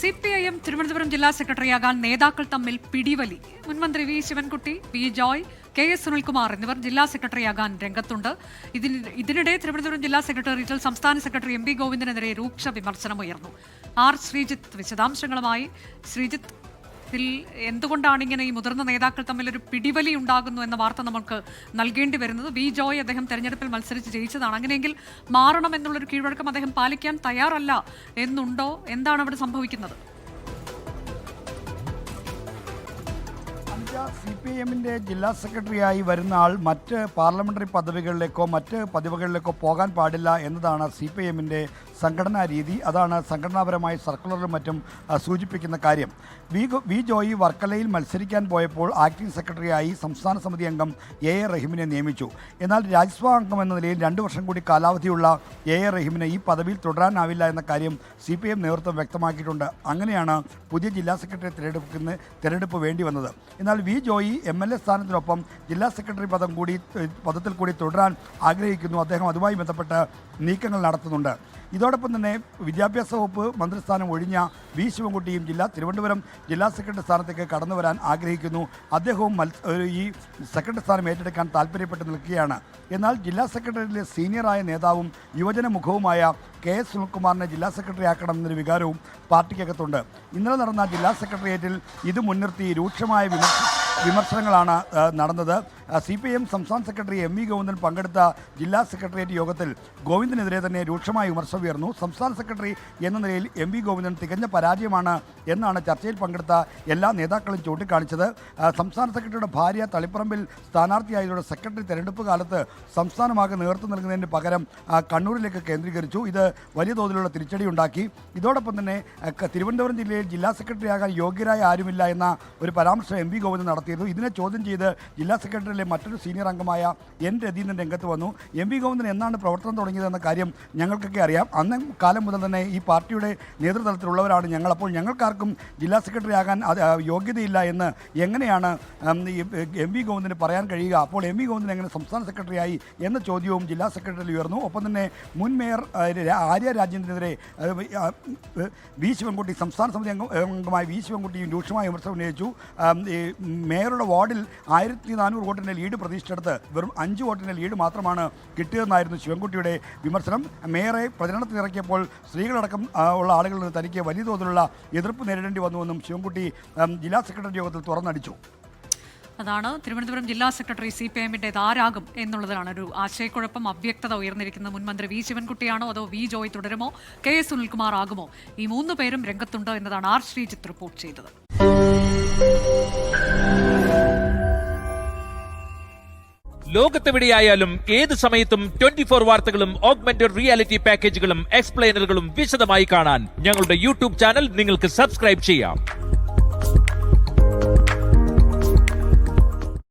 CPIM Thiruvananthapuram ജില്ലാ സെക്രട്ടറിയാകാൻ നേതാക്കൾ തമ്മിൽ പിടിവലി. മുൻമന്ത്രി V Sivankutty, P Joy, KS Sunilkumar എന്നിവർ ജില്ലാ സെക്രട്ടറിയാകാൻ രംഗത്തുണ്ട്. ഇതിനിടെ തിരുവനന്തപുരം ജില്ലാ സെക്രട്ടേറിയറ്റിൽ സംസ്ഥാന സെക്രട്ടറി MV ഗോവിന്ദനെതിരെ രൂക്ഷ വിമർശനമുയർന്നു. ശ്രീജിത്ത് വിശദാംശങ്ങളുമായി. ശ്രീജിത്ത്, എന്തുകൊണ്ടാണ് ഇങ്ങനെ ഈ മുതിർന്ന നേതാക്കൾ തമ്മിൽ ഒരു പിടിവലി ഉണ്ടാകുന്നു എന്ന വാർത്ത നമുക്ക് നൽകേണ്ടി വരുന്നത്? വി ജോയ് അദ്ദേഹം തെരഞ്ഞെടുപ്പിൽ മത്സരിച്ച് ജയിച്ചതാണ്. അങ്ങനെയെങ്കിൽ മാറണം എന്നുള്ളൊരു കീഴ്വഴക്കം അദ്ദേഹം പാലിക്കാൻ തയ്യാറല്ല എന്നുണ്ടോ? എന്താണ് അവിടെ സംഭവിക്കുന്നത്? CPIMന്റെ ജില്ലാ സെക്രട്ടറിയായി വരുന്ന ആൾ മറ്റ് പാർലമെന്ററി പദവികളിലേക്കോ മറ്റ് പദവികളിലേക്കോ പോകാൻ പാടില്ല എന്നതാണ് CPIMന്റെ സംഘടനാ രീതി. അതാണ് സംഘടനാപരമായി സർക്കുലറിലും മറ്റും സൂചിപ്പിക്കുന്ന കാര്യം. വി ജോയി വർക്കലയിൽ മത്സരിക്കാൻ പോയപ്പോൾ ആക്ടിംഗ് സെക്രട്ടറിയായി സംസ്ഥാന സമിതി അംഗം A റഹീമിനെ നിയമിച്ചു. എന്നാൽ രാജ്യസഭാ അംഗം എന്ന നിലയിൽ 2 വർഷം കൂടി കാലാവധിയുള്ള A റഹീമിനെ ഈ പദവിയിൽ തുടരാനാവില്ല എന്ന കാര്യം CPIM നേതൃത്വം വ്യക്തമാക്കിയിട്ടുണ്ട്. അങ്ങനെയാണ് പുതിയ ജില്ലാ സെക്രട്ടറി തിരഞ്ഞെടുപ്പ് വേണ്ടി വന്നത്. എന്നാൽ വി ജോയി MLA സ്ഥാനത്തിനൊപ്പം ജില്ലാ സെക്രട്ടറി പദത്തിൽ കൂടി തുടരാൻ ആഗ്രഹിക്കുന്നു. അദ്ദേഹം അതുമായി ബന്ധപ്പെട്ട് നീക്കങ്ങൾ നടത്തുന്നുണ്ട്. ഇതോടൊപ്പം തന്നെ വിദ്യാഭ്യാസ വകുപ്പ് മന്ത്രിസ്ഥാനം ഒഴിഞ്ഞ വി ശിവൻകുട്ടിയും തിരുവനന്തപുരം ജില്ലാ സെക്രട്ടറി സ്ഥാനത്തേക്ക് കടന്നു വരാൻ ആഗ്രഹിക്കുന്നു. അദ്ദേഹവും ഈ സെക്രട്ടറി സ്ഥാനം ഏറ്റെടുക്കാൻ താല്പര്യപ്പെട്ട് നിൽക്കുകയാണ്. എന്നാൽ ജില്ലാ സെക്രട്ടറിയിലെ സീനിയറായ നേതാവും യുവജന മുഖവുമായ KS സുനിൽകുമാറിനെ ജില്ലാ സെക്രട്ടറി ആക്കണമെന്നൊരു വികാരവും പാർട്ടിക്കകത്തുണ്ട്. ഇന്നലെ നടന്ന ജില്ലാ സെക്രട്ടേറിയറ്റിൽ ഇത് മുൻനിർത്തി രൂക്ഷമായ വിമർശനങ്ങളാണ് നടന്നത്. CPIM സംസ്ഥാന സെക്രട്ടറി MV ഗോവിന്ദൻ പങ്കെടുത്ത ജില്ലാ സെക്രട്ടേറിയറ്റ് യോഗത്തിൽ ഗോവിന്ദനെതിരെ തന്നെ രൂക്ഷമായ വിമർശനം ഉയർന്നു. സംസ്ഥാന സെക്രട്ടറി എന്ന നിലയിൽ MV ഗോവിന്ദൻ തികഞ്ഞ പരാജയമാണ് എന്നാണ് ചർച്ചയിൽ പങ്കെടുത്ത എല്ലാ നേതാക്കളും ചൂണ്ടിക്കാണിച്ചത്. സംസ്ഥാന സെക്രട്ടറിയുടെ ഭാര്യ തളിപ്പറമ്പിൽ സ്ഥാനാർത്ഥിയായതോടെ സെക്രട്ടറി തെരഞ്ഞെടുപ്പ് കാലത്ത് സംസ്ഥാനമാകെ നേതൃത്വം നൽകുന്നതിന് പകരം കണ്ണൂരിലേക്ക് കേന്ദ്രീകരിച്ചു. ഇത് വലിയ തോതിലുള്ള തിരിച്ചടിയുണ്ടാക്കി. ഇതോടൊപ്പം തന്നെ തിരുവനന്തപുരം ജില്ലയിൽ ജില്ലാ സെക്രട്ടറിയാകാൻ യോഗ്യരായ ആരുമില്ല എന്ന ഒരു പരാമർശം MV ഗോവിന്ദൻ നടത്തിയിരുന്നു. ഇതിനെ ചോദ്യം ചെയ്ത് ജില്ലാ സെക്രട്ടറിയിലെ മറ്റൊരു സീനിയർ അംഗമായ N രതീന്ദ്രൻ രംഗത്ത് വന്നു. MV ഗോവിന്ദൻ എന്നാണ് പ്രവർത്തനം തുടങ്ങിയതെന്ന കാര്യം ഞങ്ങൾക്കൊക്കെ അറിയാം. അന്ന് കാലം മുതൽ തന്നെ ഈ പാർട്ടിയുടെ നേതൃതലത്തിലുള്ളവരാണ് ഞങ്ങൾ. അപ്പോൾ ഞങ്ങൾക്കാർക്കും ജില്ലാ സെക്രട്ടറി ആകാൻ യോഗ്യതയില്ല എന്ന് എങ്ങനെയാണ് MV ഗോവിന്ദന് പറയാൻ കഴിയുക? അപ്പോൾ MV ഗോവിന്ദൻ എങ്ങനെ സംസ്ഥാന സെക്രട്ടറിയായി എന്ന ചോദ്യവും ജില്ലാ സെക്രട്ടറിയിൽ ഉയർന്നു. ഒപ്പം തന്നെ മുൻ മേയർ ആര്യ രാജേന്ദ്രനെതിരെ വി ശിവൻകുട്ടി, സംസ്ഥാന സമിതി അംഗമായ വി ശിവൻകുട്ടിയും രൂക്ഷമായ വിമർശനം ഉന്നയിച്ചു. മേയറുടെ വാർഡിൽ 1400 വോട്ടിൻ്റെ ലീഡ് പ്രതീക്ഷിച്ചെടുത്ത് വെറും 5 വോട്ടിൻ്റെ ലീഡ് മാത്രമാണ് കിട്ടിയതെന്നായിരുന്നു ശിവൻകുട്ടിയുടെ വിമർശനം. മേയറെ പ്രചരണത്തിനിറക്കിയപ്പോൾ സ്ത്രീകളടക്കം ഉള്ള ആളുകളിൽ നിന്ന് തനിക്ക് വലിയ തോതിലുള്ള എതിർപ്പ് നേരിടേണ്ടി വന്നുവെന്നും ശിവൻകുട്ടി ജില്ലാ സെക്രട്ടറി യോഗത്തിൽ തുറന്നടിച്ചു. അതാണ് തിരുവനന്തപുരം ജില്ലാ സെക്രട്ടറി CPIMന്റേത് ആരാകും എന്നുള്ളതാണ് ഒരു ആശയക്കുഴപ്പം, അവ്യക്തത ഉയർന്നിരിക്കുന്നത്. മുൻമന്ത്രി വി ശിവൻകുട്ടിയാണോ അതോ വി ജോയ് തുടരുമോ, KS സുനിൽകുമാർ ആകുമോ? ഈ 3 പേരും രംഗത്തുണ്ട് എന്നതാണ് ശ്രീജിത്ത് റിപ്പോർട്ട് ചെയ്തത്. ലോകത്തെവിടെയായാലും ഏത് സമയത്തും 24 വാർത്തകളും ഓഗ്മെന്റഡ് റിയാലിറ്റി പാക്കേജുകളും എക്സ്പ്ലെയിനറുകളും വിശദമായി കാണാൻ ഞങ്ങളുടെ YouTube ചാനൽ നിങ്ങൾക്ക് സബ്സ്ക്രൈബ് ചെയ്യാം.